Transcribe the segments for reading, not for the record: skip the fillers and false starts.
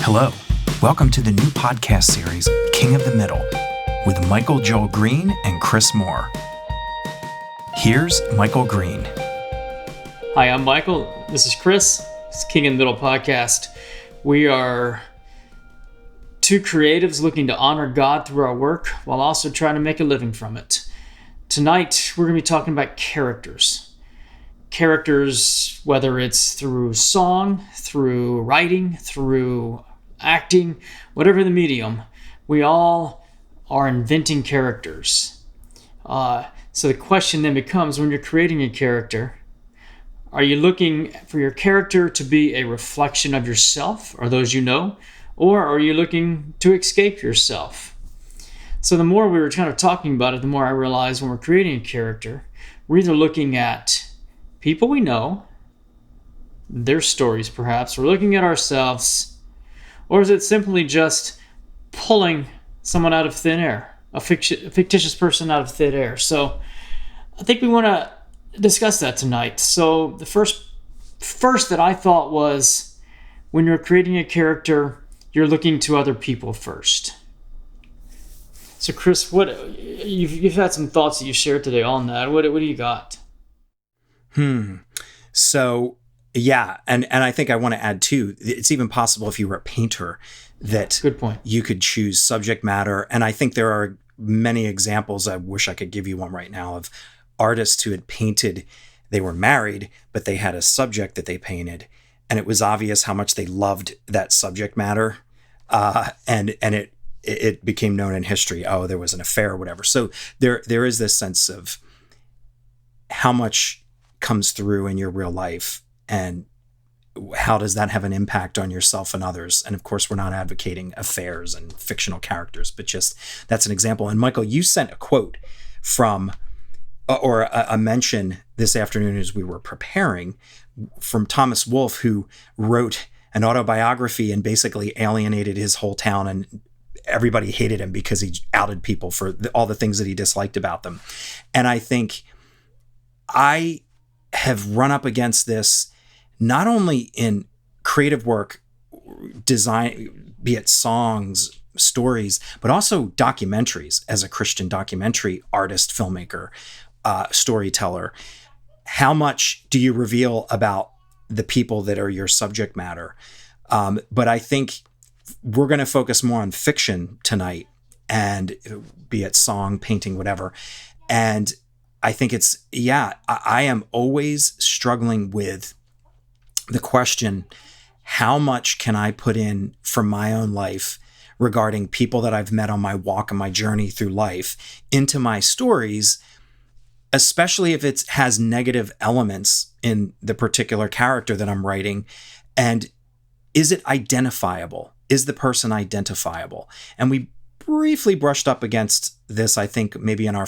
Hello, welcome to the new podcast series, King of the Middle, with Michael Joel Green and Chris Moore. Here's Michael Green. Hi, I'm Michael. This is Chris. It's King of the Middle podcast. We are two creatives looking to honor God through our work while also trying to make a living from it. Tonight, we're going to be talking about characters. Characters, whether it's through song, through writing, through acting, whatever the medium, we all are inventing characters. So the question then becomes, when you're creating a character, are you looking for your character to be a reflection of yourself or those you know, or are you looking to escape yourself? So the more we were kind of talking about it, the more I realized when we're creating a character, we're either looking at people we know, their stories perhaps, we're looking at ourselves, or is it simply just pulling someone out of thin air, a fictitious person out of thin air? So I think we want to discuss that tonight. So the first that I thought was, when you're creating a character, you're looking to other people first. So Chris, what you've had some thoughts that you shared today on that. What do you got? So, yeah, and I think I want to add too, it's even possible if you were a painter that Good point. You could choose subject matter. And I think there are many examples, I wish I could give you one right now, of artists who had painted, they were married, but they had a subject that they painted. And it was obvious how much they loved that subject matter. And it became known in history. Oh, there was an affair or whatever. So there is this sense of how much comes through in your real life and how does that have an impact on yourself and others. And of course, we're not advocating affairs and fictional characters, but just that's an example. And Michael, you sent a quote from, or a mention this afternoon as we were preparing, from Thomas Wolfe, who wrote an autobiography and basically alienated his whole town, and everybody hated him because he outed people for all the things that he disliked about them. And I think I have run up against this not only in creative work, design, be it songs, stories, but also documentaries as a Christian documentary artist, filmmaker, storyteller. How much do you reveal about the people that are your subject matter? But I think we're going to focus more on fiction tonight, and be it song, painting, whatever. And I think I am always struggling with the question, how much can I put in from my own life regarding people that I've met on my walk and my journey through life into my stories, especially if it has negative elements in the particular character that I'm writing? And is it identifiable? Is the person identifiable? And we briefly brushed up against this, I think, maybe in our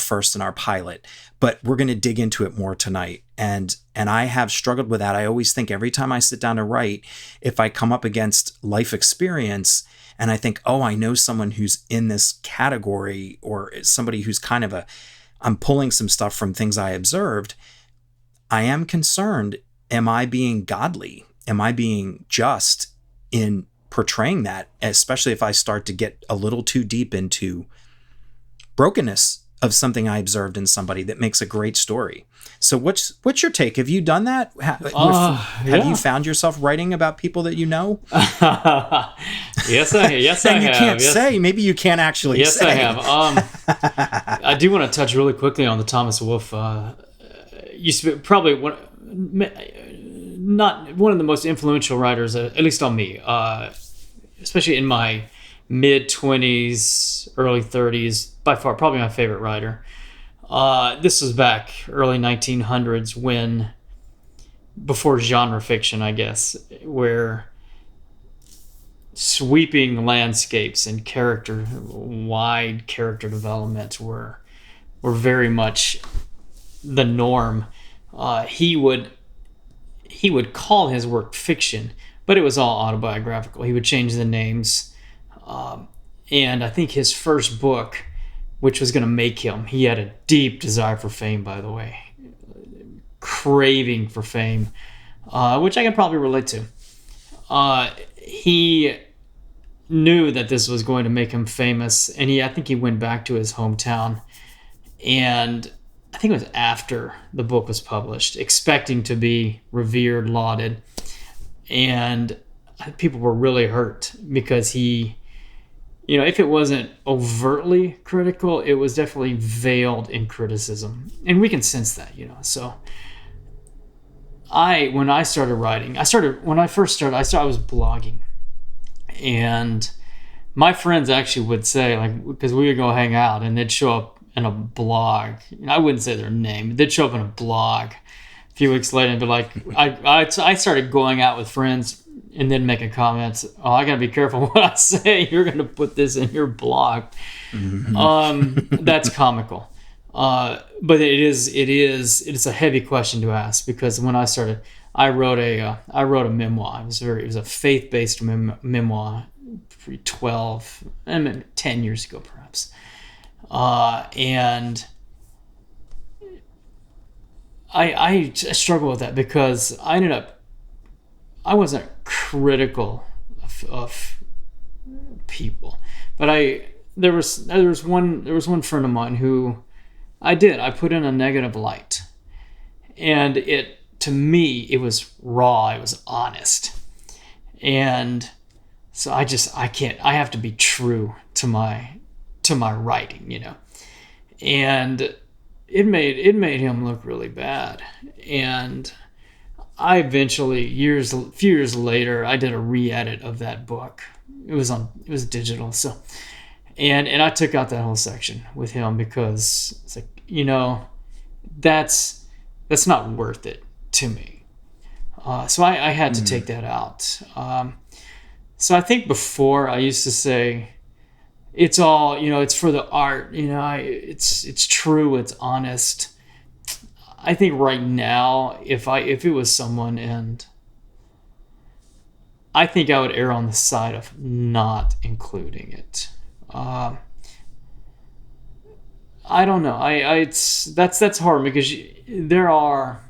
pilot, but we're going to dig into it more tonight. And I have struggled with that. I always think every time I sit down to write, if I come up against life experience and I think, oh, I know someone who's in this category, or somebody who's kind of I'm pulling some stuff from things I observed, I am concerned, am I being godly? Am I being just in portraying that, especially if I start to get a little too deep into brokenness of something I observed in somebody that makes a great story? So what's your take? Have you done that? Have you found yourself writing about people that you know? Yes, I have. And you can't say. Maybe you can't actually say. Yes, I have. I do want to touch really quickly on the Thomas Wolfe. Probably not one of the most influential writers, at least on me, especially in my mid-20s, early 30s, by far probably my favorite writer. This was back early 1900s, before genre fiction, I guess, where sweeping landscapes and wide character development were very much the norm. He would call his work fiction, but it was all autobiographical. He would change the names. And I think his first book, which was going to make him, he had a deep desire for fame, by the way, craving for fame, which I can probably relate to. He knew that this was going to make him famous, and I think he went back to his hometown, and I think it was after the book was published, expecting to be revered, lauded, and people were really hurt because he, if it wasn't overtly critical, it was definitely veiled in criticism, and we can sense that, So when I started writing, I was blogging, and my friends actually would say, like, because we would go hang out and they'd show up in a blog. I wouldn't say their name, but they'd show up in a blog a few weeks later and be like, I started going out with friends and then making comments. Oh, I gotta be careful what I say. You're gonna put this in your blog. Mm-hmm. That's comical. But it's a heavy question to ask, because when I started, I wrote a memoir. It was a faith-based memoir, 10 years ago perhaps, and I struggle with that because I wasn't critical of people, but there was one friend of mine who I put in a negative light, and to me it was raw, it was honest, and so I have to be true to my writing, and it made him look really bad, and I eventually, a few years later, I did a re-edit of that book. It was digital, so. And I took out that whole section with him because it's like, that's not worth it to me. So I had to take that out. So I think before I used to say, it's all, it's for the art. It's true, it's honest. I think right now, if it was someone, and I think I would err on the side of not including it. I don't know. That's hard because there are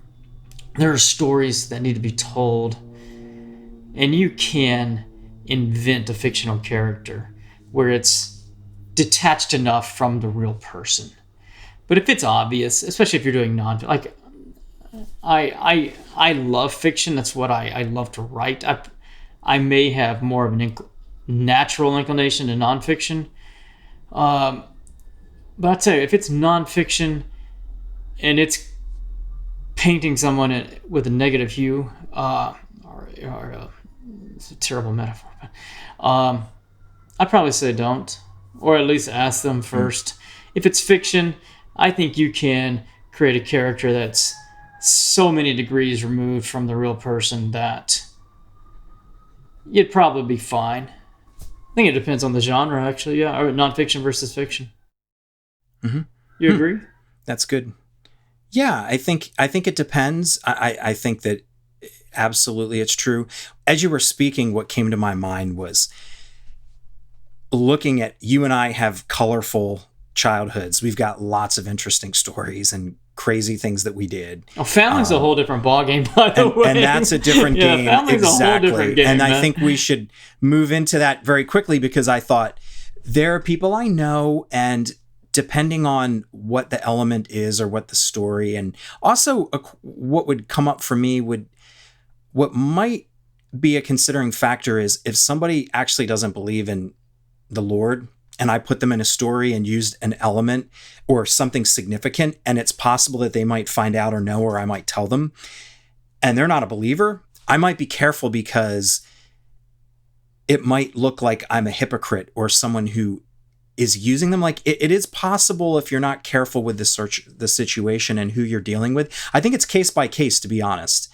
stories that need to be told, and you can invent a fictional character where it's detached enough from the real person. But if it's obvious, especially if you're doing like I love fiction. That's what I love to write. I may have more of an natural inclination to nonfiction. But I'll tell you, if it's nonfiction and it's painting someone with a negative hue, it's a terrible metaphor, but I'd probably say don't, or at least ask them first. If it's fiction, I think you can create a character that's so many degrees removed from the real person that you'd probably be fine. I think it depends on the genre, actually. Yeah, or nonfiction versus fiction. Mm-hmm. You agree? That's good. Yeah, I think it depends. I think that absolutely it's true. As you were speaking, what came to my mind was looking at, you and I have colorful childhoods. We've got lots of interesting stories and crazy things that we did. Oh, family's a whole different ballgame, by the way. And that's a different game. Family's exactly. A whole different game, and man. I think we should move into that very quickly, because I thought there are people I know, and depending on what the element is or what the story, and also what would come up for me what might be a considering factor is if somebody actually doesn't believe in the Lord, and I put them in a story and used an element or something significant, and it's possible that they might find out or know, or I might tell them, and they're not a believer, I might be careful, because it might look like I'm a hypocrite or someone who is using them. Like it is possible, if you're not careful with the situation and who you're dealing with. I think it's case by case, to be honest.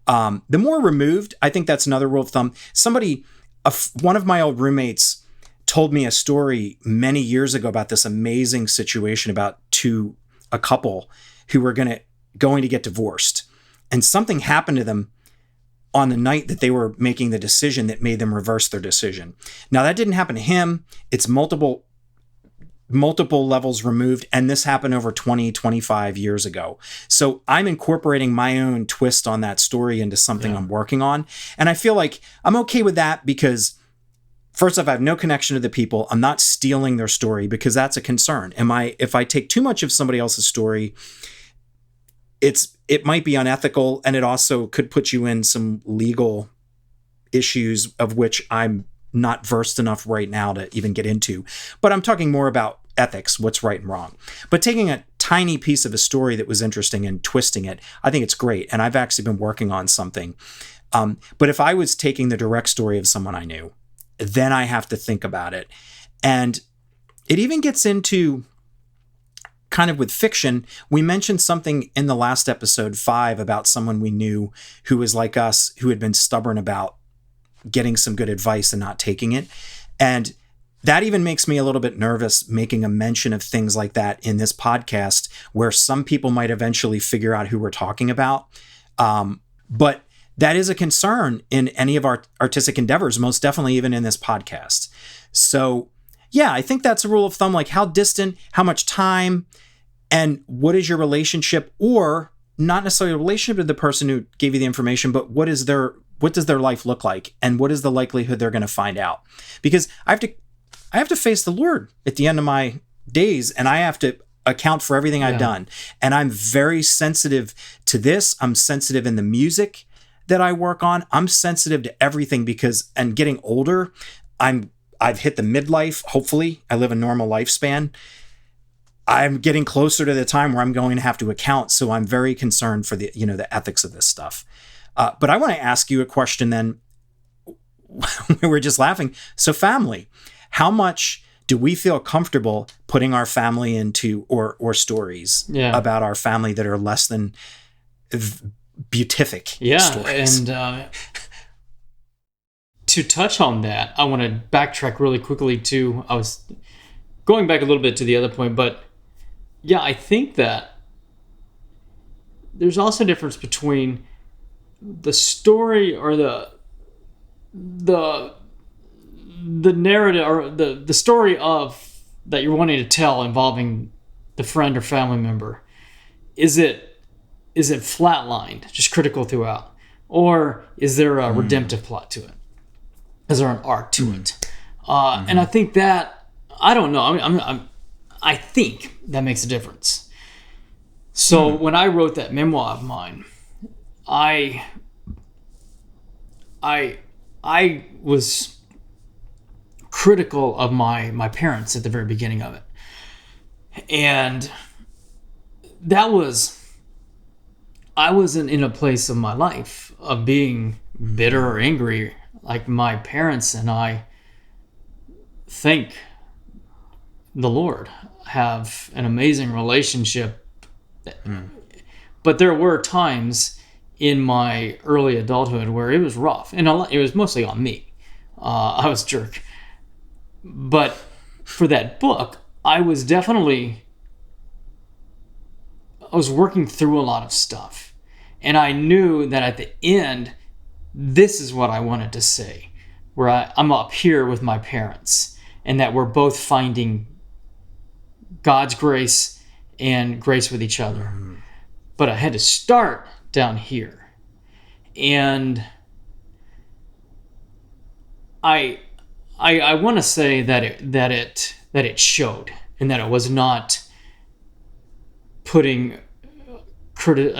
The more removed, I think that's another rule of thumb. One of my old roommates told me a story many years ago about this amazing situation about a couple who were going to get divorced, and something happened to them on the night that they were making the decision that made them reverse their decision. Now, that didn't happen to him. It's multiple levels removed, and this happened over 20, 25 years ago. So I'm incorporating my own twist on that story into something I'm working on. And I feel like I'm okay with that, because first off, I have no connection to the people. I'm not stealing their story because that's a concern. If I take too much of somebody else's story, it might be unethical, and it also could put you in some legal issues of which I'm not versed enough right now to even get into. But I'm talking more about ethics, what's right and wrong. But taking a tiny piece of a story that was interesting and twisting it, I think it's great. And I've actually been working on something. But if I was taking the direct story of someone I knew, then I have to think about it. And it even gets into kind of with fiction. We mentioned something in the last episode 5 about someone we knew who was like us, who had been stubborn about getting some good advice and not taking it. And that even makes me a little bit nervous making a mention of things like that in this podcast, where some people might eventually figure out who we're talking about. But that is a concern in any of our artistic endeavors, most definitely even in this podcast. So yeah, I think that's a rule of thumb, like how distant, how much time, and what is your relationship, or not necessarily a relationship to the person who gave you the information, but what does their life look like, and what is the likelihood they're going to find out? Because I have to face the Lord at the end of my days, and I have to account for everything I've done. And I'm very sensitive to this. I'm sensitive in the music that I work on. I'm sensitive to everything because, and getting older, I've hit the midlife. Hopefully I live a normal lifespan. I'm getting closer to the time where I'm going to have to account. So I'm very concerned for the ethics of this stuff. But I want to ask you a question then. We were just laughing. So family, how much do we feel comfortable putting our family into, or stories about our family that are less than beatific stories? And to touch on that, I want to backtrack really quickly to, I was going back a little bit to the other point, but yeah, I think that there's also a difference between the story or the narrative, or the story of that you're wanting to tell involving the friend or family member. Is it flatlined, just critical throughout, or is there a redemptive plot to it? Is there an arc to it? And I think that, I don't know. I think that makes a difference. So when I wrote that memoir of mine, I was critical of my parents at the very beginning of it. And I wasn't in a place of my life of being bitter or angry. Like my parents and I, thank the Lord, have an amazing relationship. But there were times in my early adulthood where it was rough, and it was mostly on me. I was a jerk. But for that book, I was working through a lot of stuff. And I knew that at the end, this is what I wanted to say, where I'm up here with my parents, and that we're both finding God's grace and grace with each other. But I had to start down here. And I want to say that it showed, and that it was not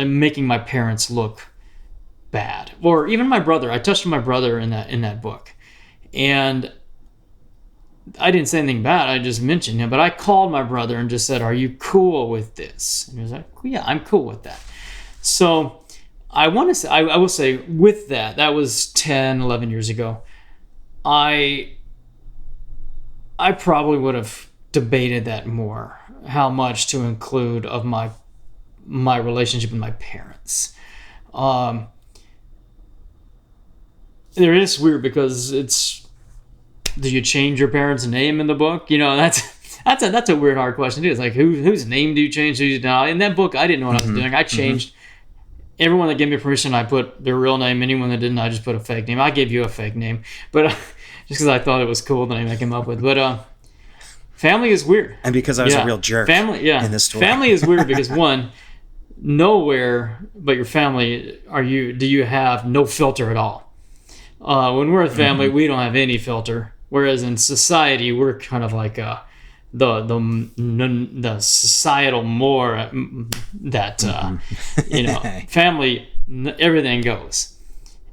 making my parents look bad, or even my brother. I touched on my brother in that book, and I didn't say anything bad. I just mentioned him, but I called my brother and just said, "Are you cool with this?" And he was like, "Yeah, I'm cool with that." So I will say with that was 10, 11 years ago. I probably would have debated that more, how much to include of my relationship with my parents. It is weird because do you change your parents' name in the book? That's a weird, hard question too. It's like, whose name do you change? Now in that book, I didn't know what I was doing. I changed everyone that gave me permission. I put their real name. Anyone that didn't, I just put a fake name. I gave you a fake name, but just because I thought it was cool, the name I came up with. But family is weird, and because I was a real jerk. Family, in this story. Family is weird because one, nowhere but your family do you have no filter at all. When we're a family, we don't have any filter. Whereas in society, we're kind of like the societal more that family, everything goes,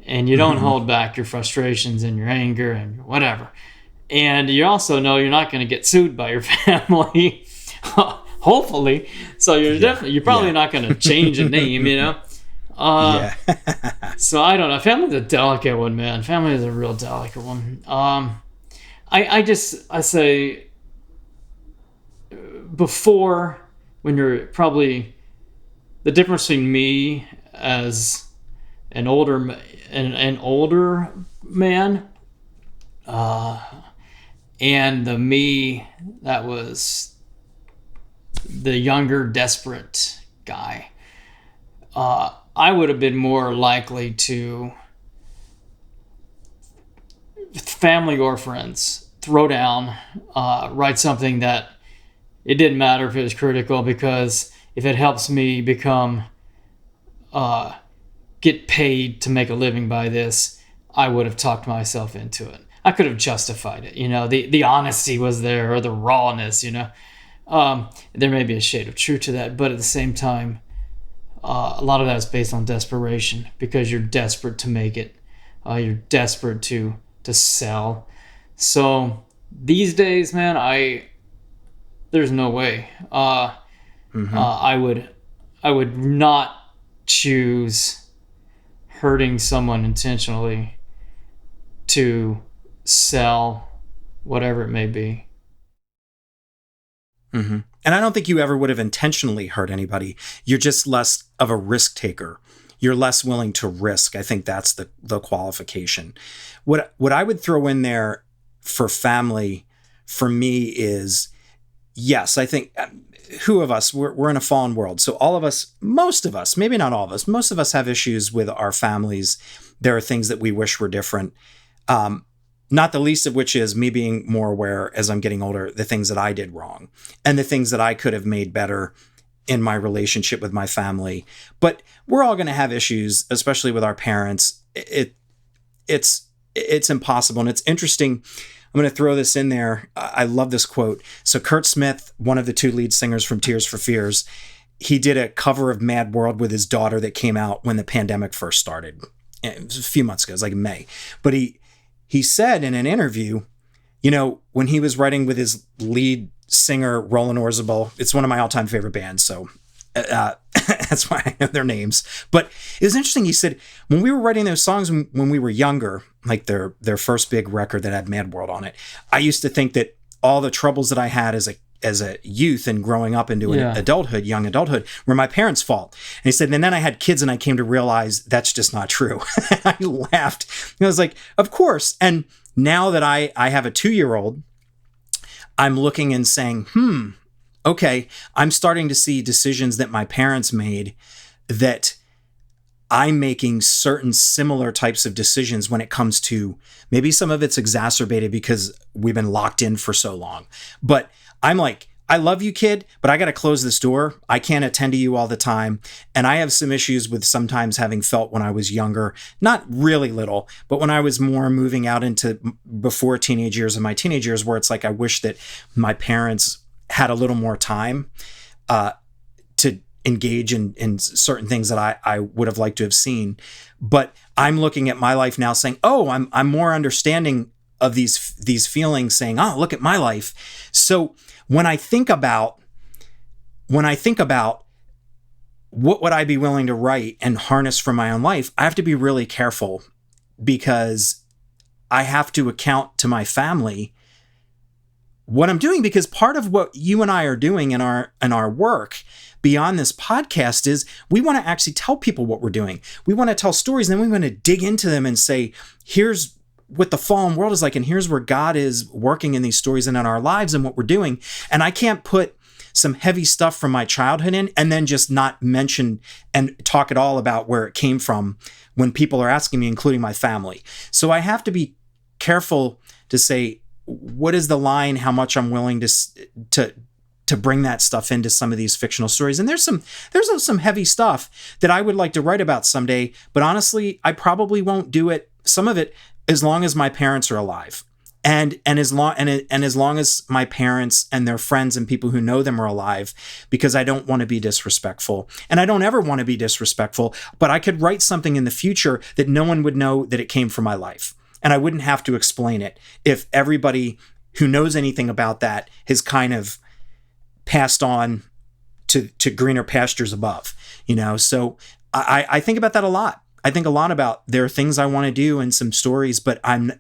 and you don't hold back your frustrations and your anger and whatever. And you also know you're not going to get sued by your family, hopefully. So you're probably not going to change a name, So I don't know. Family's a delicate one, man. Family is a real delicate one. I say before, when you're probably the difference between me as an older man and the me that was the younger desperate guy, I would have been more likely to, family or friends, throw down, write something that it didn't matter if it was critical, because if it helps me get paid to make a living by this, I would have talked myself into it. I could have justified it. The honesty was there, or the rawness, there may be a shade of truth to that, but at the same time, a lot of that is based on desperation, because you're desperate to make it. You're desperate to sell. So these days, man, there's no way. I would not choose hurting someone intentionally to sell whatever it may be. And I don't think you ever would have intentionally hurt anybody. You're just less of a risk taker. You're less willing to risk. I think that's the qualification. What I would throw in there for family, for me, is, yes, I think who of us, we're in a fallen world. So all of us, most of us, maybe not all of us, most of us have issues with our families. There are things that we wish were different. Not the least of which is me being more aware as I'm getting older, the things that I did wrong and the things that I could have made better in my relationship with my family. But we're all going to have issues, especially with our parents. It's impossible. And it's interesting. I'm going to throw this in there. I love this quote. So Kurt Smith, one of the two lead singers from Tears for Fears, he did a cover of Mad World with his daughter that came out when the pandemic first started. It was a few months ago. It was like May. But he said in an interview, when he was writing with his lead singer, Roland Orzabal, it's one of my all-time favorite bands, so that's why I know their names. But it was interesting. He said, when we were writing those songs when we were younger, like their first big record that had Mad World on it, I used to think that all the troubles that I had as a youth and growing up into an young adulthood, were my parents' fault. And he said, and then I had kids and I came to realize that's just not true. I laughed. And I was like, of course. And now that I have a 2-year-old, I'm looking and saying, okay, I'm starting to see decisions that my parents made that I'm making certain similar types of decisions when it comes to, maybe some of it's exacerbated because we've been locked in for so long. But I'm like, I love you, kid, but I got to close this door. I can't attend to you all the time. And I have some issues with sometimes having felt when I was younger, not really little, but when I was more moving out into before teenage years and my teenage years, where it's like, I wish that my parents had a little more time to engage in certain things that I would have liked to have seen. But I'm looking at my life now saying, oh, I'm more understanding of these feelings, saying, oh, look at my life. So when I think about what would I be willing to write and harness from my own life, I have to be really careful, because I have to account to my family what I'm doing, because part of what you and I are doing in our work beyond this podcast is we want to actually tell people what we're doing. We want to tell stories, and then we want to dig into them and say, here's what the fallen world is like, and here's where God is working in these stories and in our lives and what we're doing. And I can't put some heavy stuff from my childhood in and then just not mention and talk at all about where it came from when people are asking me, including my family. So I have to be careful to say, what is the line, how much I'm willing to bring that stuff into some of these fictional stories. And there's some heavy stuff that I would like to write about someday, but honestly, I probably won't do it, some of it, as long as my parents are alive. and as long as my parents and their friends and people who know them are alive, because I don't want to be disrespectful, and I don't ever want to be disrespectful, but I could write something in the future that no one would know that it came from my life, and I wouldn't have to explain it if everybody who knows anything about that has kind of passed on to greener pastures above, So I think about that a lot. I think a lot about there are things I want to do and some stories, but I'm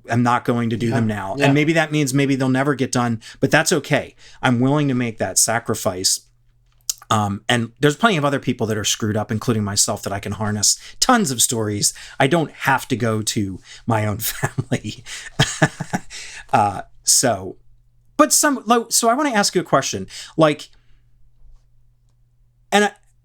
not going to do them now. Yeah. And maybe that means maybe they'll never get done, but that's okay. I'm willing to make that sacrifice. And there's plenty of other people that are screwed up, including myself, that I can harness tons of stories. I don't have to go to my own family. So I want to ask you a question,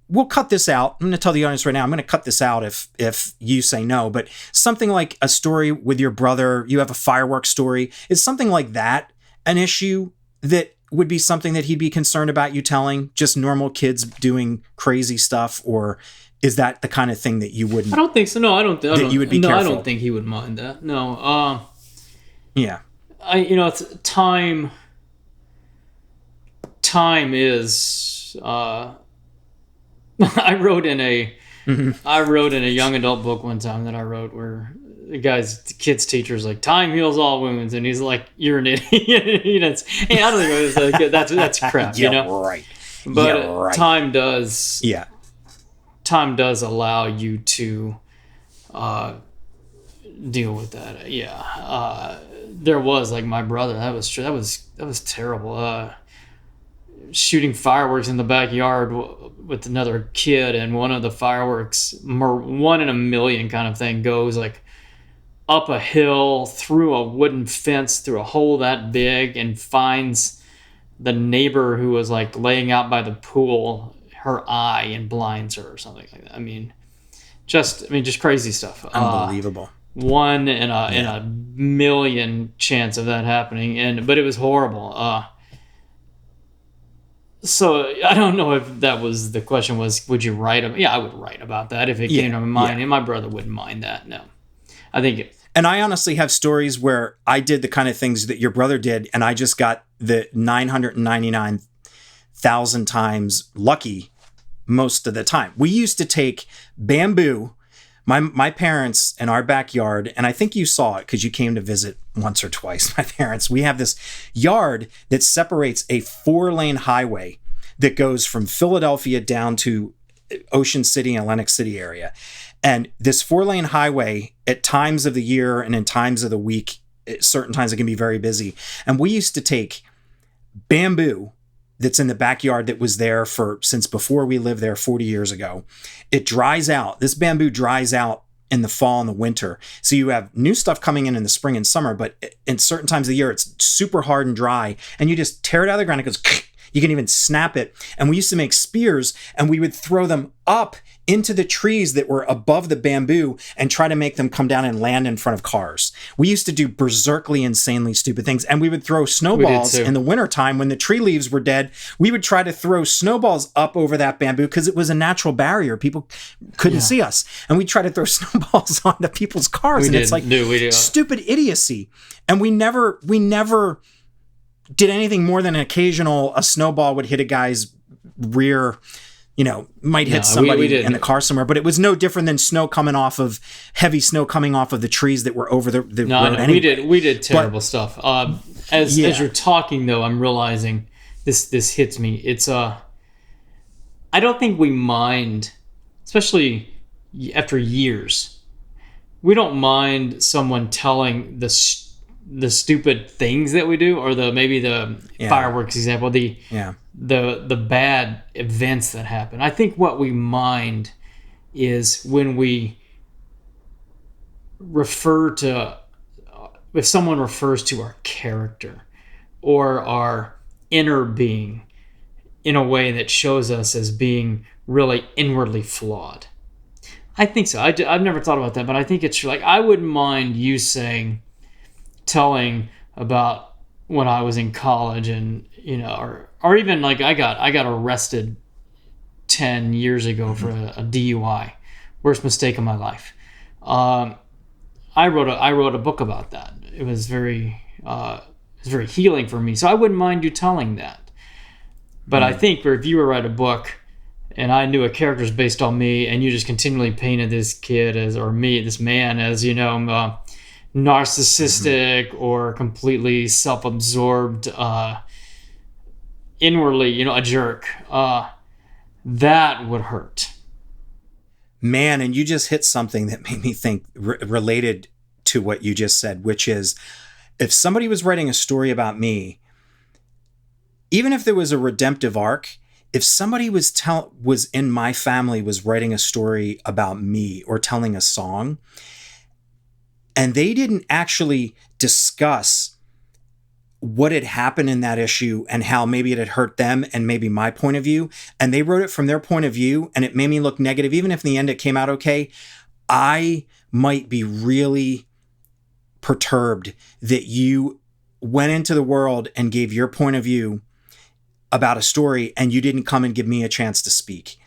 we'll cut this out. I'm going to tell the audience right now, I'm going to cut this out if you say no, but something like a story with your brother, you have a fireworks story. Is something like that an issue that would be something that he'd be concerned about you telling? Just normal kids doing crazy stuff? Or is that the kind of thing that you wouldn't? I don't think so. No, I don't. You would be careful? I don't think he would mind that. No. Yeah. It's time. Time is. I wrote in a young adult book one time that I wrote where the kid's teacher's like, time heals all wounds, and he's like, you're an idiot. I don't think it was that's crap. Right. But right. Time does. Yeah. Time does allow you to deal with that. Yeah. There was my brother. That was terrible. Shooting fireworks in the backyard with another kid, and one of the fireworks, one in a million kind of thing, goes up a hill, through a wooden fence, through a hole that big, and finds the neighbor who was laying out by the pool, her eye, and blinds her or something like that. Just crazy stuff. Unbelievable. One in a million chance of that happening, but it was horrible. So I don't know if that was the question. Would you write about? Yeah, I would write about that if it came to my mind, and my brother wouldn't mind that. No, I think. And I honestly have stories where I did the kind of things that your brother did, and I just got the 999,000 times lucky most of the time. We used to take bamboo. My parents in our backyard, and I think you saw it because you came to visit once or twice, my parents, we have this yard that separates a 4-lane highway that goes from Philadelphia down to Ocean City and Atlantic City area. And this 4-lane highway, at times of the year and in times of the week, at certain times it can be very busy. And we used to take bamboo that's in the backyard that was there since before we lived there 40 years ago. It dries out. This bamboo dries out in the fall and the winter. So you have new stuff coming in the spring and summer, but in certain times of the year, it's super hard and dry. And you just tear it out of the ground. It goes, you can even snap it. And we used to make spears, and we would throw them up into the trees that were above the bamboo and try to make them come down and land in front of cars. We used to do berserkly, insanely stupid things. And we would throw snowballs in the wintertime when the tree leaves were dead. We would try to throw snowballs up over that bamboo because it was a natural barrier. People couldn't see us. And we'd try to throw snowballs onto people's cars. It's stupid idiocy. And we never did anything more than a snowball would hit a guy's rear, might hit somebody in the car somewhere, but it was no different than heavy snow coming off of the trees that were over the road. Anyway. We did terrible stuff. As you're talking though, I'm realizing this hits me. It's I don't think we mind, especially after years, we don't mind someone telling the stupid things that we do, or maybe the fireworks example, the bad events that happen. I think what we mind is when we if someone refers to our character or our inner being in a way that shows us as being really inwardly flawed. I think so. I've never thought about that, but I think it's I wouldn't mind you telling about when I was in college, and or even I got arrested 10 years ago for a DUI, worst mistake of my life. I wrote a book about that, it was very healing for me. So I wouldn't mind you telling that. But I think if you were to write a book and I knew a character is based on me and you just continually painted this kid this man as, narcissistic or completely self-absorbed, inwardly, a jerk, that would hurt. Man, and you just hit something that made me think related to what you just said, which is if somebody was writing a story about me, even if there was a redemptive arc, if somebody was in my family was writing a story about me or telling a song, and they didn't actually discuss what had happened in that issue and how maybe it had hurt them and maybe my point of view, and they wrote it from their point of view and it made me look negative, even if in the end it came out okay, I might be really perturbed that you went into the world and gave your point of view about a story and you didn't come and give me a chance to speak.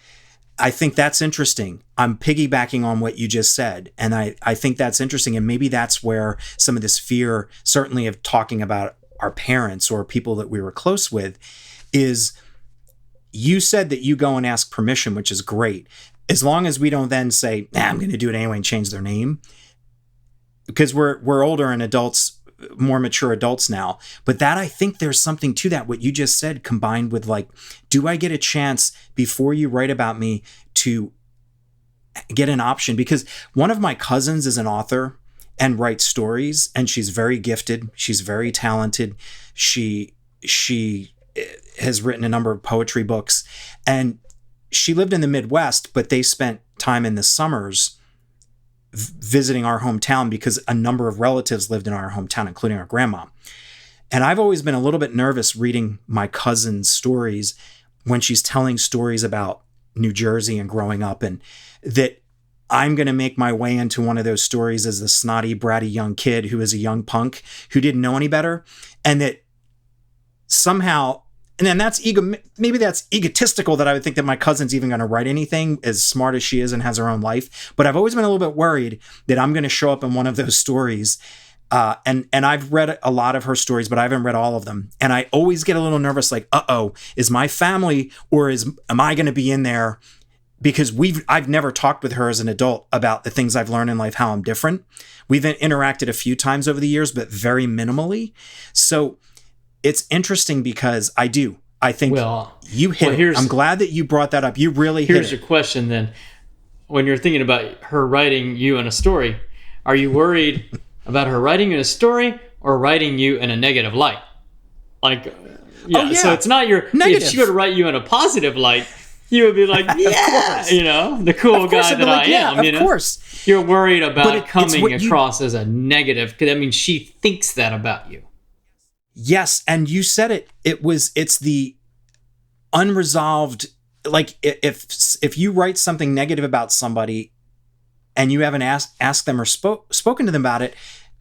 I think that's interesting. I'm piggybacking on what you just said. And I think that's interesting. And maybe that's where some of this fear, certainly of talking about our parents or people that we were close with, is you said that you go and ask permission, which is great. As long as we don't then say, I'm going to do it anyway and change their name. Because we're older and adults, more mature adults now. But that, I think there's something to that, what you just said, combined with like, do I get a chance before you write about me to get an option? Because one of my cousins is an author and writes stories, and she's very gifted. She's very talented. She has written a number of poetry books, and she lived in the Midwest, but they spent time in the summers visiting our hometown because a number of relatives lived in our hometown, including our grandma. And I've always been a little bit nervous reading my cousin's stories when she's telling stories about New Jersey and growing up, and that I'm going to make my way into one of those stories as the snotty, bratty young kid who is a young punk who didn't know any better. And that somehow, and then that's maybe that's egotistical that I would think that my cousin's even going to write anything, as smart as she is and has her own life. But I've always been a little bit worried that I'm going to show up in one of those stories. And I've read a lot of her stories, but I haven't read all of them. And I always get a little nervous, like, is my family, or am I going to be in there? Because I've never talked with her as an adult about the things I've learned in life, how I'm different. We've interacted a few times over the years, but very minimally. So it's interesting because I think you hit it. I'm glad that you brought that up. You really hit it. Here's your question then. When you're thinking about her writing you in a story, are you worried about her writing you in a story or writing you in a negative light? Like, so it's not your negative. If she were to write you in a positive light, you would be like, the cool guy that I am. Of course. You're worried about it coming across as a negative, because that means she thinks that about you. Yes, and you said it. It's the unresolved. Like, if you write something negative about somebody, and you haven't asked them or spoken to them about it,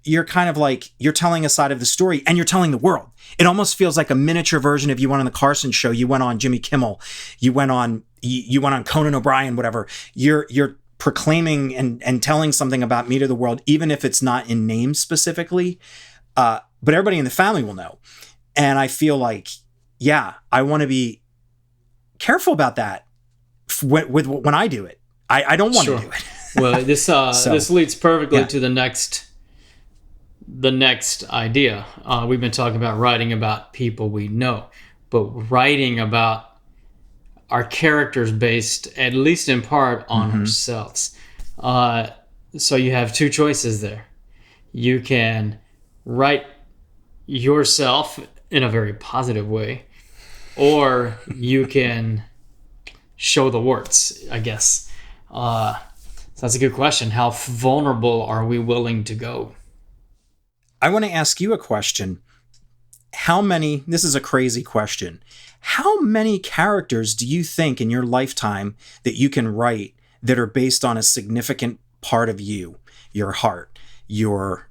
you're kind of like, you're telling a side of the story, and you're telling the world. It almost feels like a miniature version of you went on the Carson show, you went on Jimmy Kimmel, you went on Conan O'Brien, whatever. You're proclaiming and telling something about me to the world, even if it's not in name specifically. But everybody in the family will know. And I feel like, I want to be careful about that when I do it. I don't want to do it. Well, this leads perfectly to the next idea. We've been talking about writing about people we know, but writing about our characters based, at least in part, on ourselves. So you have two choices there. You can write yourself in a very positive way, or you can show the warts, I guess. So that's a good question. How vulnerable are we willing to go? I want to ask you a question. This is a crazy question. How many characters do you think in your lifetime that you can write that are based on a significant part of you, your heart, your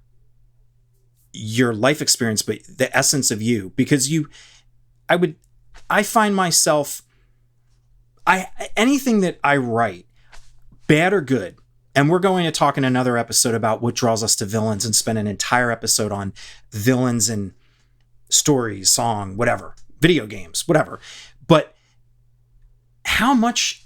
life experience, but the essence of you? Because I find myself, anything that I write, bad or good, And we're going to talk in another episode about what draws us to villains and spend an entire episode on villains in stories, song, whatever, video games, whatever. But how much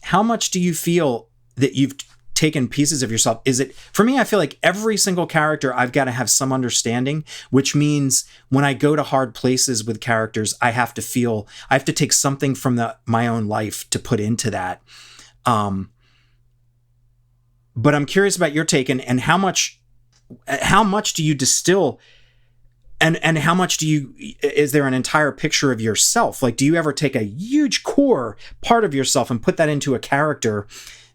do you feel that you've taken pieces of yourself? Is it, for me, I feel like every single character I've got to have some understanding, which means when I go to hard places with characters, I have to take something from my own life to put into that. But I'm curious about your take and how much do you distill, and how much is there an entire picture of yourself? Like, do you ever take a huge core part of yourself and put that into a character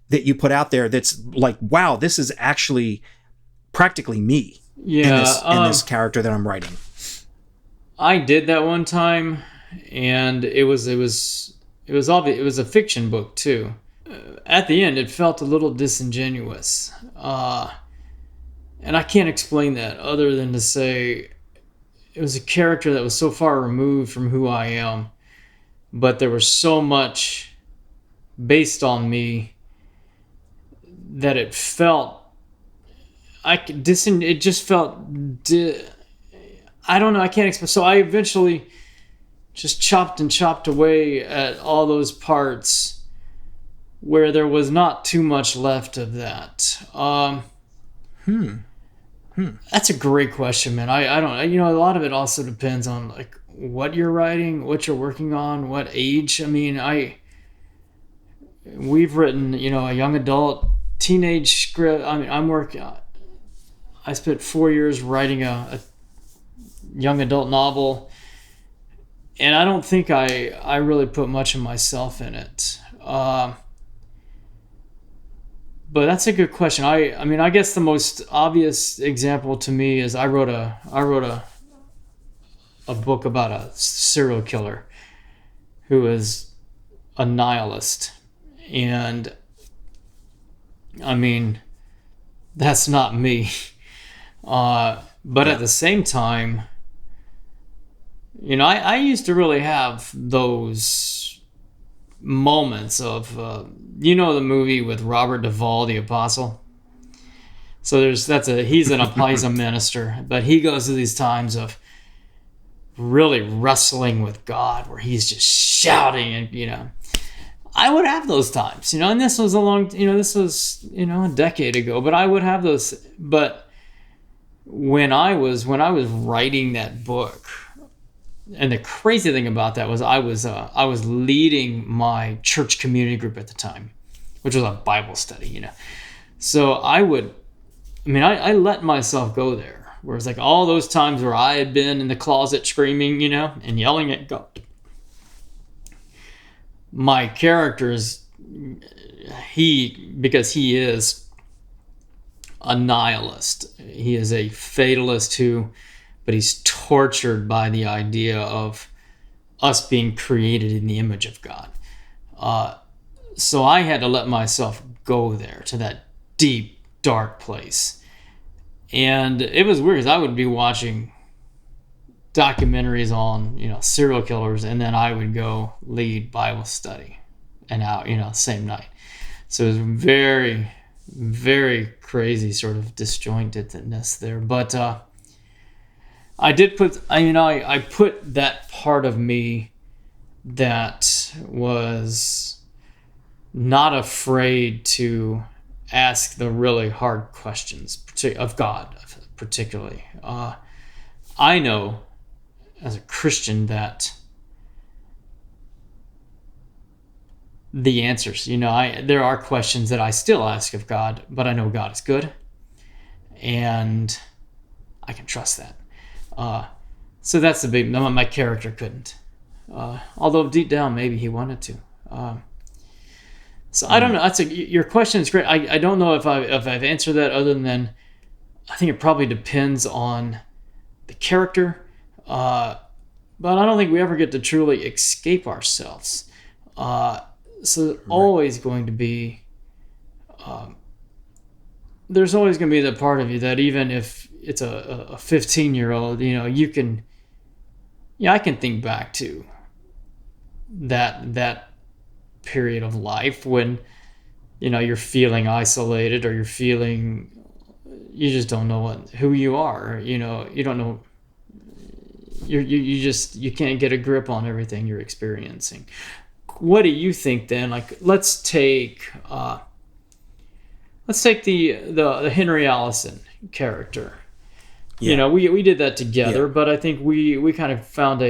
that you put out there that's like, wow, this is actually practically me in this character that I'm writing? I did that one time, and it was obvious. It was a fiction book too. At the end, it felt a little disingenuous, and I can't explain that other than to say it was a character that was so far removed from who I am, but there was so much based on me that it felt it just felt I don't know, I can't explain. So I eventually just chopped away at all those parts where there was not too much left of that. That's a great question, man. I don't, a lot of it also depends on like what you're writing, what you're working on, what age. I mean, we've written, a young adult, teenage script. I mean, I spent 4 years writing a young adult novel, and I don't think I really put much of myself in it. But that's a good question. I mean, I guess the most obvious example to me is I wrote a book about a serial killer who is a nihilist, and I mean, that's not me. But at the same time, I used to really have those moments of the movie with Robert Duvall, the Apostle. So he's a minister, but he goes through these times of really wrestling with God where he's just shouting, and I would have those times, and this was a decade ago, but I would have those. But when I was writing that book, and the crazy thing about that was I was leading my church community group at the time, which was a Bible study, So I let myself go there. Whereas like all those times where I had been in the closet screaming, and yelling at God, my character because he is a nihilist. He is a fatalist but he's tortured by the idea of us being created in the image of God. So I had to let myself go there to that deep, dark place. And it was weird because I would be watching documentaries on, serial killers, and then I would go lead Bible study and out, same night. So it was very, very crazy sort of disjointedness there. But I did put, I put that part of me that was not afraid to ask the really hard questions of God, particularly. I know as a Christian that the answers, there are questions that I still ask of God, but I know God is good and I can trust that. So that's the big, my character couldn't, although deep down maybe he wanted to. So I don't know. Your question is great. I don't know if I've answered that other than I think it probably depends on the character. But I don't think we ever get to truly escape ourselves. So always going to be, there's always going to be that part of you that even if it's a 15-year-old, I can think back to that period of life when you're feeling isolated, or you just don't know who you are. You don't know. You can't get a grip on everything you're experiencing. What do you think then? Like, let's take the Henry Allison character. Yeah. We did that together, Yeah. but I think we kind of found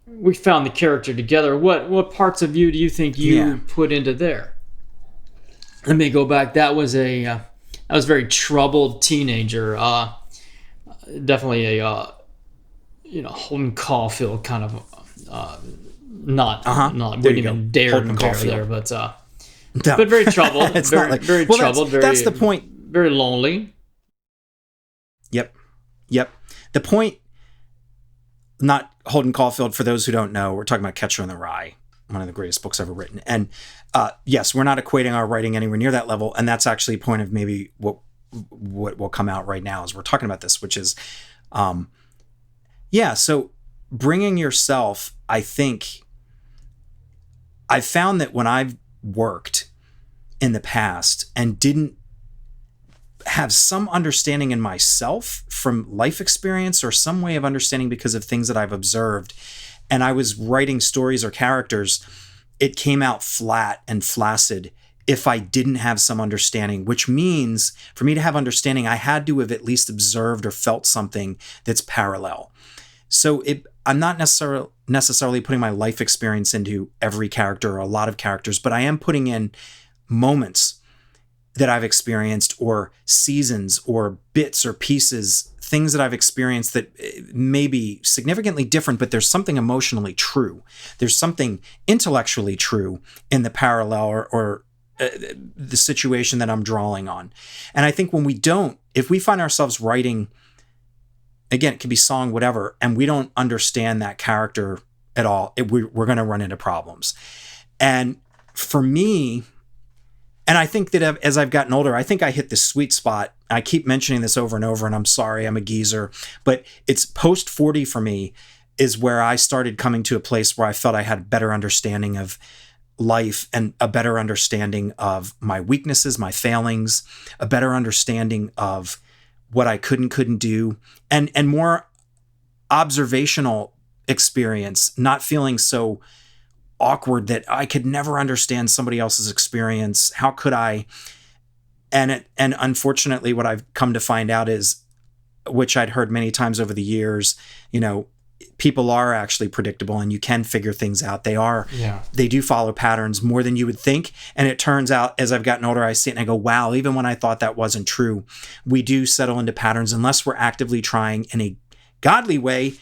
we found the character together. What parts of you do you think you put into there? Let me go back. That was a very troubled teenager. Definitely a Holden Caulfield kind of not wouldn't even dare Holden compare Caulfield. there, but No. but very troubled. It's very, not like, very well, troubled. that's the point. Very lonely. Yep. The point, not Holden Caulfield, for those who don't know, we're talking about Catcher in the Rye, one of the greatest books ever written. And yes, we're not equating our writing anywhere near that level. And that's actually a point of maybe what will come out right now as we're talking about this, which is, so bringing yourself, I think, I've found that when I've worked in the past and didn't have some understanding in myself from life experience or some way of understanding because of things that I've observed, and I was writing stories or characters, it came out flat and flaccid if I didn't have some understanding, which means for me to have understanding, I had to have at least observed or felt something that's parallel. So I'm not necessarily putting my life experience into every character or a lot of characters, but I am putting in moments that I've experienced, or seasons or bits or pieces, things that I've experienced that may be significantly different, but there's something emotionally true. There's something intellectually true in the parallel or the situation that I'm drawing on. And I think if we find ourselves writing, again, it could be song, whatever, and we don't understand that character at all, we're going to run into problems. And for me, and I think that as I've gotten older, I think I hit this sweet spot. I keep mentioning this over and over, and I'm sorry, I'm a geezer, but it's post 40 for me is where I started coming to a place where I felt I had a better understanding of life and a better understanding of my weaknesses, my failings, a better understanding of what I couldn't do, and more observational experience, not feeling so awkward that I could never understand somebody else's experience. How could I? And unfortunately, what I've come to find out is, which I'd heard many times over the years, people are actually predictable and you can figure things out. They do follow patterns more than you would think. And it turns out, as I've gotten older, I see it and I go, wow, even when I thought that wasn't true, we do settle into patterns unless we're actively trying in a godly way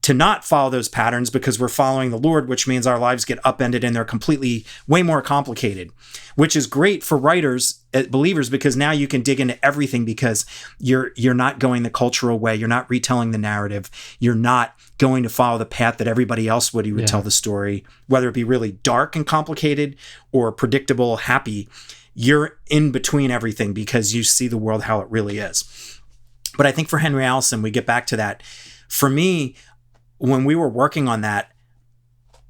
to not follow those patterns, because we're following the Lord, which means our lives get upended and they're completely way more complicated, which is great for writers, believers, because now you can dig into everything because you're not going the cultural way. You're not retelling the narrative. You're not going to follow the path that everybody else would who would tell the story, whether it be really dark and complicated or predictable, happy. You're in between everything because you see the world how it really is. But I think for Henry Allison, we get back to that. For me, when we were working on that,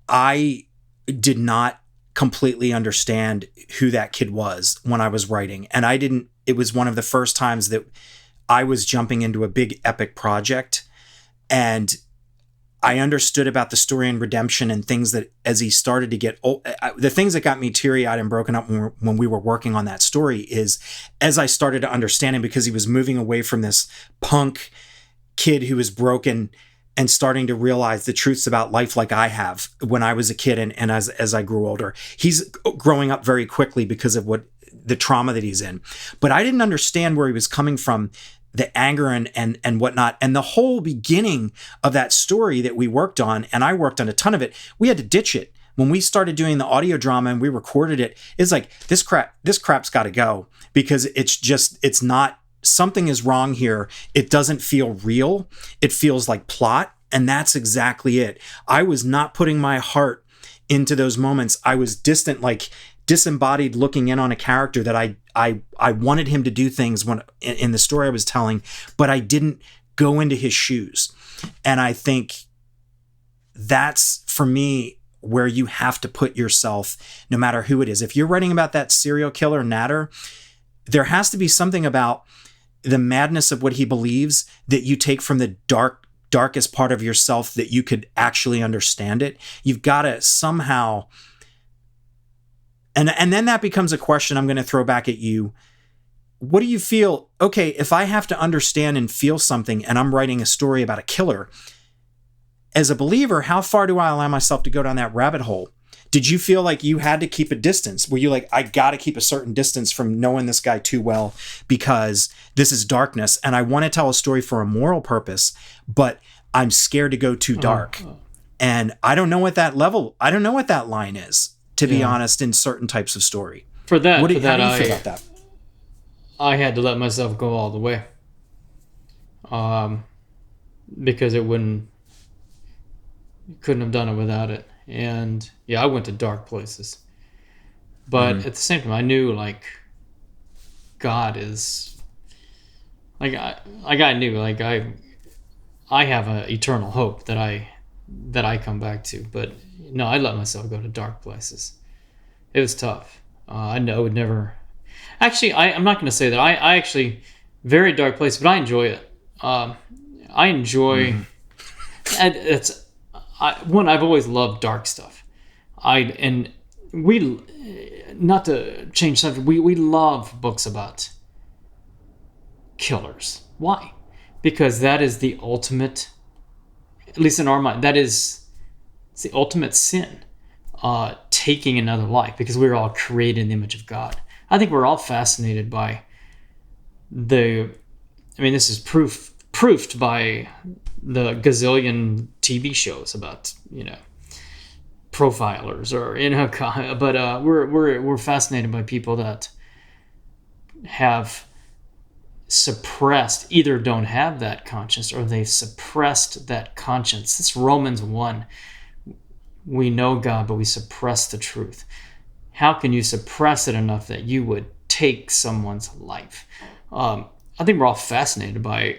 I did not completely understand who that kid was when I was writing. And it was one of the first times that I was jumping into a big epic project, and I understood about the story and redemption and things that as he started to get old, the things that got me teary-eyed and broken up when we were working on that story is as I started to understand him, because he was moving away from this punk kid who was broken and starting to realize the truths about life like I have when I was a kid and as I grew older. He's growing up very quickly because of the trauma that he's in. But I didn't understand where he was coming from, the anger and whatnot. And the whole beginning of that story that we worked on, and I worked on a ton of it, we had to ditch it. When we started doing the audio drama and we recorded it, it's like, this crap's got to go, because it's not, something is wrong here. It doesn't feel real. It feels like plot. And that's exactly it. I was not putting my heart into those moments. I was distant, like disembodied, looking in on a character that I wanted him to do things when in the story I was telling, but I didn't go into his shoes. And I think that's, for me, where you have to put yourself, no matter who it is. If you're writing about that serial killer Natter, there has to be something about the madness of what he believes that you take from the darkest part of yourself that you could actually understand it. You've got to somehow, and then that becomes a question I'm going to throw back at you. What do you feel? Okay, if I have to understand and feel something and I'm writing a story about a killer, as a believer, how far do I allow myself to go down that rabbit hole? Did you feel like you had to keep a distance? Were you like, I got to keep a certain distance from knowing this guy too well because this is darkness and I want to tell a story for a moral purpose, but I'm scared to go too dark. And I don't know what that line is, to be honest, in certain types of story. How do you feel about that? I had to let myself go all the way. Because couldn't have done it without it. And yeah, I went to dark places. But at the same time, I knew like God is I knew like I have an eternal hope that I come back to. But no, I let myself go to dark places. It was tough. I know I would never. Actually, I'm not going to say that. I actually very dark place, but I enjoy it. I enjoy. I've always loved dark stuff. Not to change subject, we love books about killers. Why? Because that is the ultimate, at least in our mind, it's the ultimate sin, taking another life, because we're all created in the image of God. I think we're all fascinated by this is proofed by the gazillion TV shows about, profilers or, but we're fascinated by people that have suppressed, either don't have that conscience or they've suppressed that conscience. It's Romans 1. We know God, but we suppress the truth. How can you suppress it enough that you would take someone's life? I think we're all fascinated by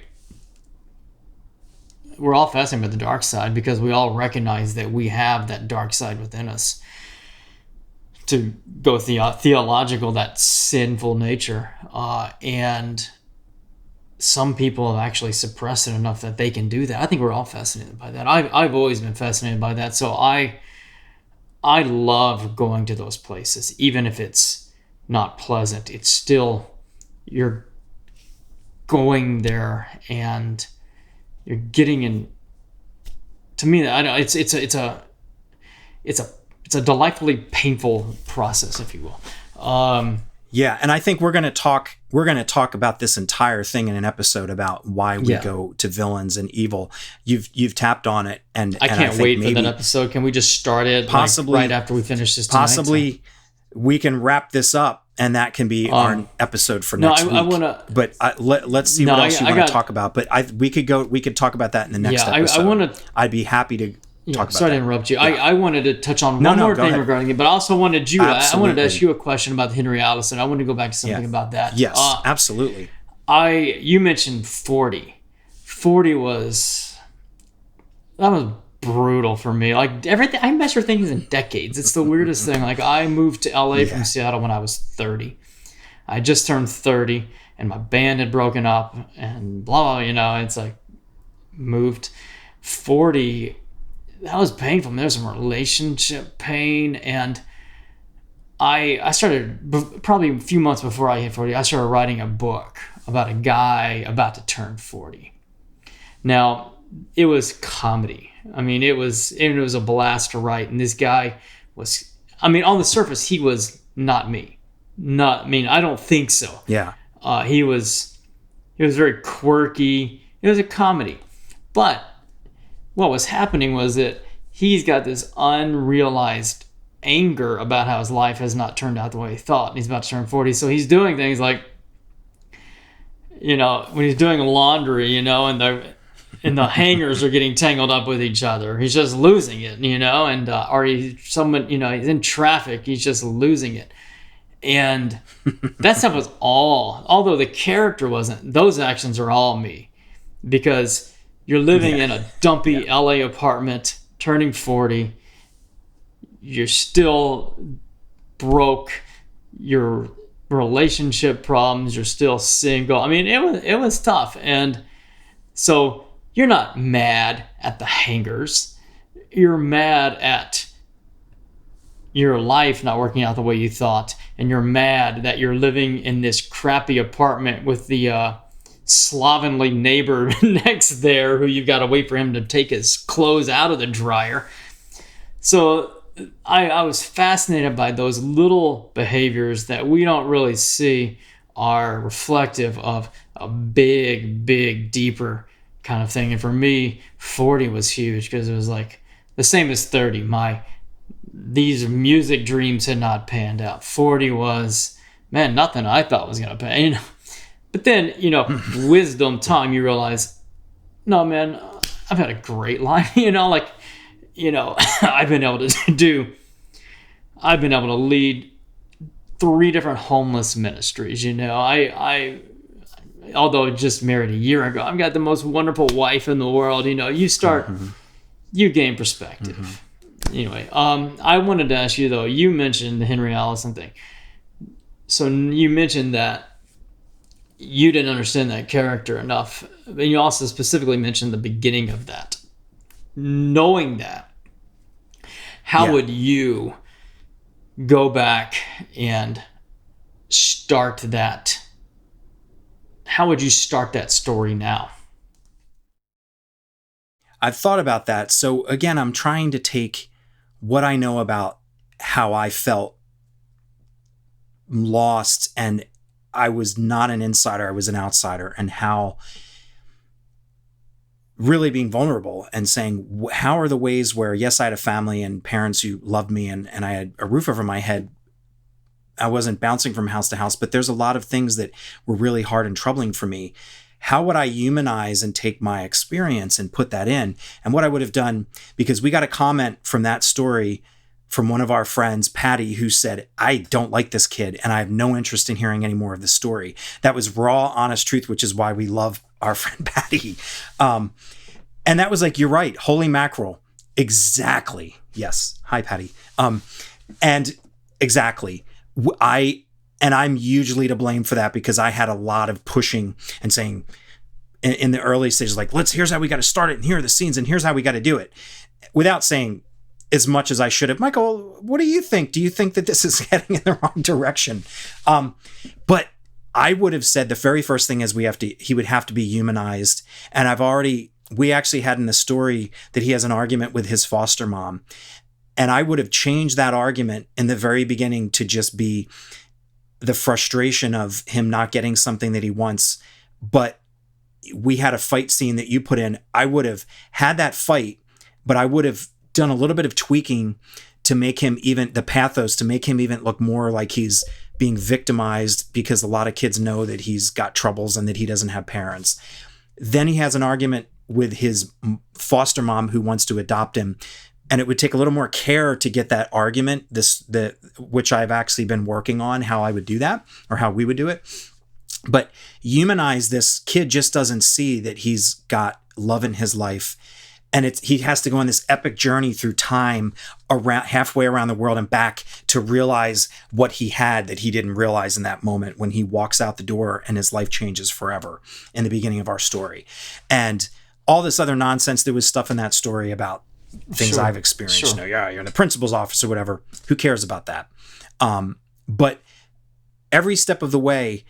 the dark side because we all recognize that we have that dark side within us. To go theological, that sinful nature. And some people have actually suppressed it enough that they can do that. I think we're all fascinated by that. I've always been fascinated by that. So I love going to those places, even if it's not pleasant. It's still, you're going there and you're getting in. To me, it's a delightfully painful process, if you will. Yeah, and I think we're going to talk about this entire thing in an episode about why we go to villains and evil. You've tapped on it, and I can't wait for that episode. Can we just start it possibly right after we finish this tonight? Possibly, we can wrap this up, and that can be our episode for next week. I want to, but let's see what else you want to talk about. But we could talk about that in the next episode. I'd be happy to. Sorry to interrupt you. Yeah. I wanted to touch on one more thing regarding it, but I also wanted you. I wanted to ask you a question about Henry Allison. I wanted to go back to something about that. Yes, absolutely. You mentioned 40. 40 was brutal for me. Like everything, I measure things in decades. It's the weirdest thing. Like I moved to LA from Seattle when I was 30. I just turned 30, and my band had broken up, and blah blah. It's like moved 40. That was painful. There's some relationship pain, and I started probably a few months before I hit 40. I started writing a book about a guy about to turn 40. Now it was comedy. It was a blast to write, and this guy was. On the surface, he was not me. I don't think so. Yeah. He was very quirky. It was a comedy, but what was happening was that he's got this unrealized anger about how his life has not turned out the way he thought. And he's about to turn 40. So he's doing things like, when he's doing laundry, and the hangers are getting tangled up with each other. He's just losing it, or he's in traffic. He's just losing it. And that stuff was although the character wasn't, those actions are all me, because you're living in a dumpy LA apartment, turning 40. you're still broke, your relationship problems, you're still single. I mean, it was tough. And so you're not mad at the hangers. You're mad at your life not working out the way you thought. And you're mad that you're living in this crappy apartment with the slovenly neighbor next there who you've got to wait for him to take his clothes out of the dryer. So I was fascinated by those little behaviors that we don't really see are reflective of a big, deeper kind of thing. And for me, 40 was huge because it was like the same as 30. These music dreams had not panned out. 40 was, man, nothing I thought was going to pan. But then, wisdom, time, you realize, no, man, I've had a great life. I've been able to lead 3 different homeless ministries. I although just married a year ago, I've got the most wonderful wife in the world. You start, you gain perspective. Anyway, I wanted to ask you though, you mentioned the Henry Allison thing. So you mentioned that you didn't understand that character enough. And you also specifically mentioned the beginning of that. Knowing that, how would you go back and start that? How would you start that story now? I've thought about that. So again, I'm trying to take what I know about how I felt lost, and I was not an insider, I was an outsider, and how really being vulnerable and saying, how are the ways where, yes, I had a family and parents who loved me and I had a roof over my head. I wasn't bouncing from house to house, but there's a lot of things that were really hard and troubling for me. How would I humanize and take my experience and put that in? And what I would have done, because we got a comment from that story from one of our friends, Patty, who said, I don't like this kid and I have no interest in hearing any more of the story. That was raw, honest truth, which is why we love our friend Patty. And that was like, you're right. Holy mackerel. Exactly. Yes. Hi, Patty. And exactly. I'm hugely to blame for that because I had a lot of pushing and saying in the early stages, like, here's how we got to start it. And here are the scenes and here's how we got to do it, without saying as much as I should have. Michael, what do you think? Do you think that this is heading in the wrong direction? But I would have said the very first thing is he would have to be humanized. And we actually had in the story that he has an argument with his foster mom. And I would have changed that argument in the very beginning to just be the frustration of him not getting something that he wants. But we had a fight scene that you put in. I would have had that fight, but I would have done a little bit of tweaking to make him even the pathos, to make him even look more like he's being victimized because a lot of kids know that he's got troubles and that he doesn't have parents. Then he has an argument with his foster mom who wants to adopt him. And it would take a little more care to get that argument, which I've actually been working on, how I would do that or how we would do it. But humanize this kid just doesn't see that he's got love in his life. And he has to go on this epic journey through time, around halfway around the world and back, to realize what he had that he didn't realize in that moment when he walks out the door and his life changes forever in the beginning of our story. And all this other nonsense, there was stuff in that story about things I've experienced. Sure. You're in the principal's office or whatever. Who cares about that? But every step of the way,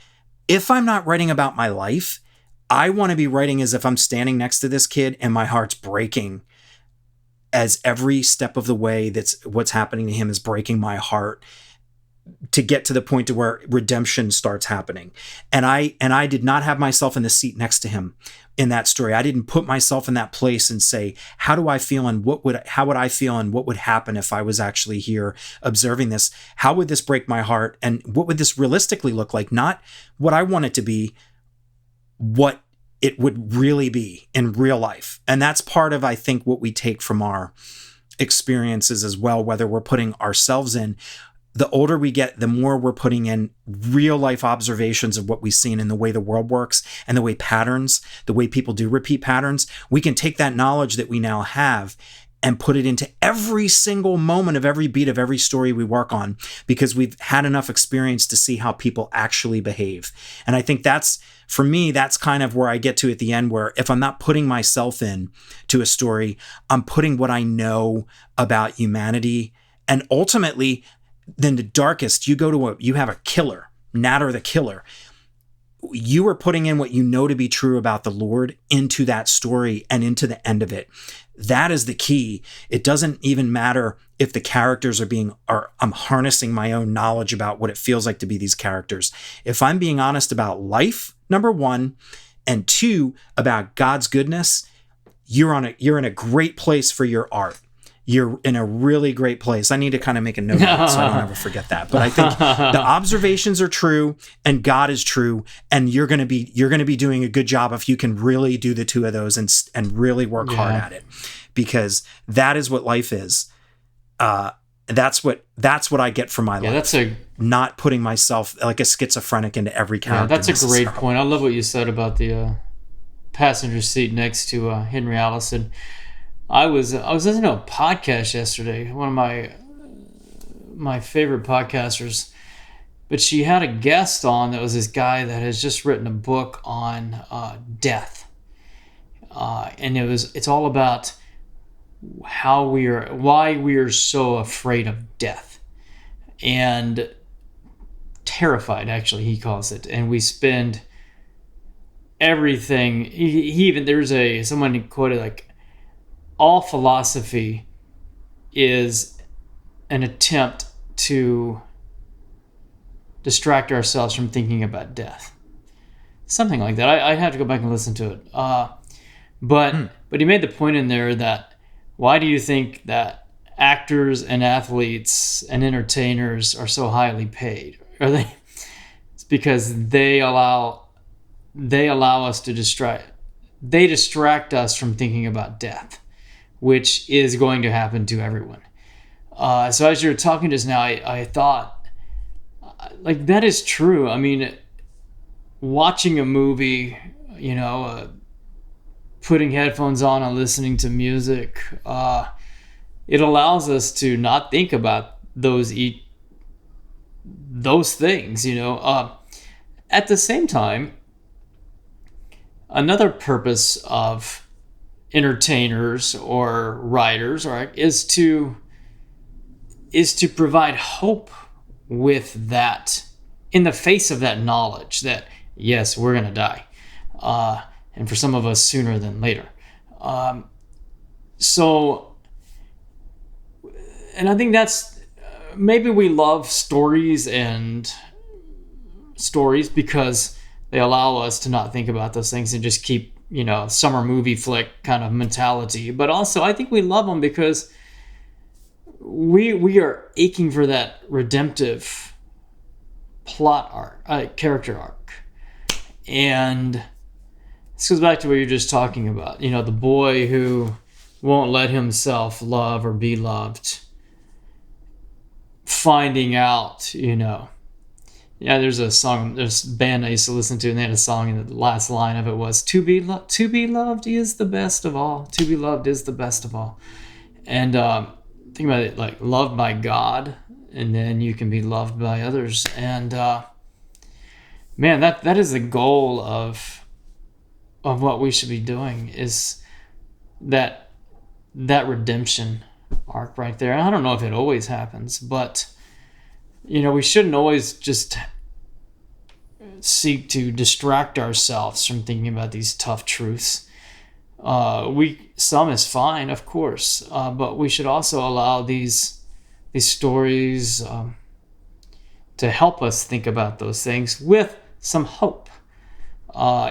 if I'm not writing about my life, I want to be writing as if I'm standing next to this kid and my heart's breaking as every step of the way what's happening to him is breaking my heart, to get to the point to where redemption starts happening. And I did not have myself in the seat next to him in that story. I didn't put myself in that place and say, how do I feel and how would I feel and what would happen if I was actually here observing this? How would this break my heart? And what would this realistically look like? Not what I want it to be, what it would really be in real life. And that's part of, I think, what we take from our experiences as well, whether we're putting ourselves in. The older we get, the more we're putting in real life observations of what we've seen and the way the world works and the way the way people do repeat patterns. We can take that knowledge that we now have and put it into every single moment of every beat of every story we work on, because we've had enough experience to see how people actually behave. And I think that's, for me, that's kind of where I get to at the end, where if I'm not putting myself in to a story, I'm putting what I know about humanity. And ultimately, then the darkest, you have a killer, Natter the killer. You are putting in what you know to be true about the Lord into that story and into the end of it. That is the key. It doesn't even matter if the characters I'm harnessing my own knowledge about what it feels like to be these characters. If I'm being honest about life, number one, and two, about God's goodness, you're in a great place for your art. You're in a really great place. I need to kind of make a note of that so I don't ever forget that. But I think the observations are true and God is true, and you're going to be doing a good job if you can really do the two of those and really work hard at it, because that is what life is. That's what I get from my life. Not putting myself like a schizophrenic into every character. Yeah, that's a great point. I love what you said about the passenger seat next to Henry Allison. I was listening to a podcast yesterday, one of my favorite podcasters, but she had a guest on that was this guy that has just written a book on death, and it's all about why we are so afraid of death and terrified, actually he calls it, and we spend everything. He even someone quoted like, all philosophy is an attempt to distract ourselves from thinking about death. Something like that. I have to go back and listen to it. But he made the point in there that, why do you think that actors and athletes and entertainers are so highly paid? It's because they allow us to distract us from thinking about death, which is going to happen to everyone. So as you were talking just now, I thought, like, that is true. I mean, watching a movie, putting headphones on and listening to music, it allows us to not think about those things, At the same time, another purpose of entertainers or writers is to provide hope with that, in the face of that knowledge that, yes, we're going to die, and for some of us sooner than later. And I think that's maybe we love stories because they allow us to not think about those things and just keep, summer movie flick kind of mentality. But also, I think we love them because we are aching for that redemptive plot arc, character arc. And this goes back to what you're just talking about. The boy who won't let himself love or be loved, finding out, Yeah, there's a band I used to listen to, and they had a song, and the last line of it was, to be loved is the best of all. To be loved is the best of all. And think about it, like, loved by God, and then you can be loved by others. And man, that is the goal of what we should be doing, is that redemption arc right there. And I don't know if it always happens, but we shouldn't always just seek to distract ourselves from thinking about these tough truths. Some is fine, of course, but we should also allow these stories to help us think about those things with some hope.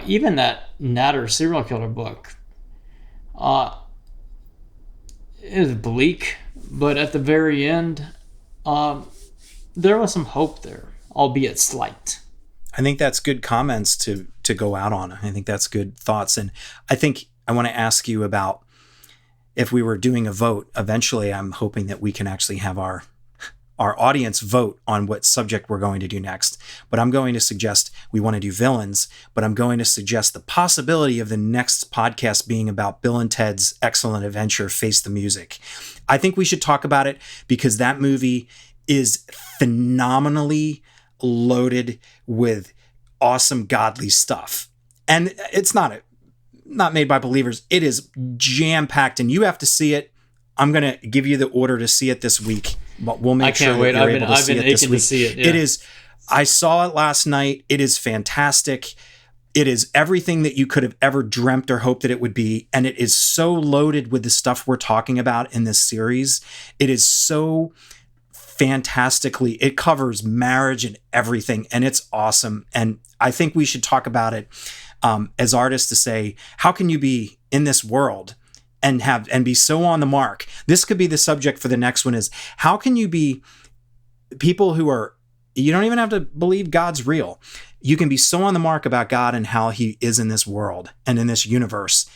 Even that Natter serial killer book is bleak, but at the very end, there was some hope there, albeit slight. I think that's good comments to go out on. I think that's good thoughts. And I think I want to ask you about, if we were doing a vote, eventually I'm hoping that we can actually have our our audience vote on what subject we're going to do next. But I'm going to suggest we want to do villains, but I'm going to suggest the possibility of the next podcast being about Bill and Ted's Excellent Adventure, Face the Music. I think we should talk about it because that movie is phenomenally loaded with awesome godly stuff. And it's not made by believers. It is jam-packed, and you have to see it. I'm going to give you the order to see it this week. But we'll make sure that you're able to see it this week. Yeah. It is. I saw it last night. It is fantastic. It is everything that you could have ever dreamt or hoped that it would be. And it is so loaded with the stuff we're talking about in this series. It is so fantastically, it covers marriage and everything. And it's awesome. And I think we should talk about it as artists to say, how can you be in this world and be so on the mark? This could be the subject for the next one, is how can you be people who are, you don't even have to believe God's real. You can be so on the mark about God and how he is in this world and in this universe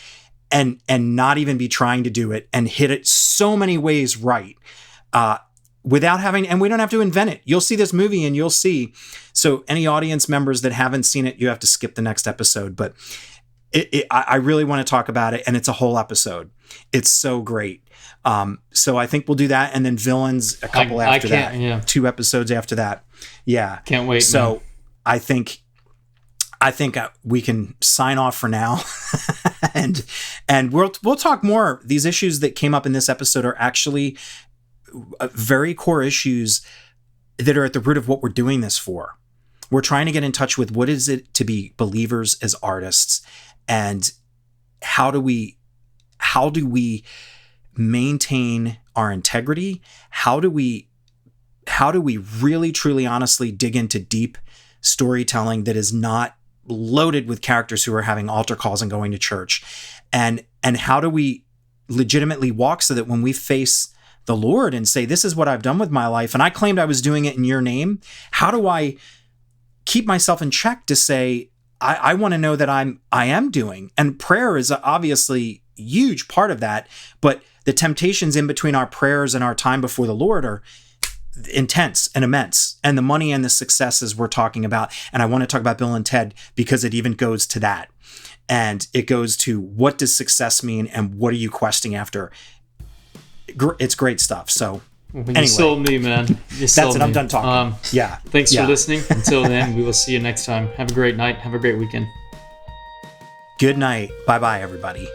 and not even be trying to do it and hit it so many ways right without having, and we don't have to invent it. You'll see this movie and you'll see. So any audience members that haven't seen it, you have to skip the next episode, but I really want to talk about it, and it's a whole episode. It's so great. So I think we'll do that, and then villains a couple after that. Yeah. 2 episodes after that. Yeah. Can't wait. So man. I think we can sign off for now, and we'll talk more. These issues that came up in this episode are actually very core issues that are at the root of what we're doing this for. We're trying to get in touch with what is it to be believers as artists. And how do we maintain our integrity? How do we really, truly, honestly dig into deep storytelling that is not loaded with characters who are having altar calls and going to church? And how do we legitimately walk so that when we face the Lord and say, this is what I've done with my life, and I claimed I was doing it in your name, how do I keep myself in check to say, I want to know that I am doing? And prayer is obviously a huge part of that, but the temptations in between our prayers and our time before the Lord are intense and immense, and the money and the successes we're talking about. And I want to talk about Bill and Ted because it even goes to that. And it goes to, what does success mean and what are you questing after? It's great stuff. So you sold me, man. That's it. I'm done talking. Thanks for listening. Until then, we will see you next time. Have a great night. Have a great weekend. Good night. Bye-bye, everybody.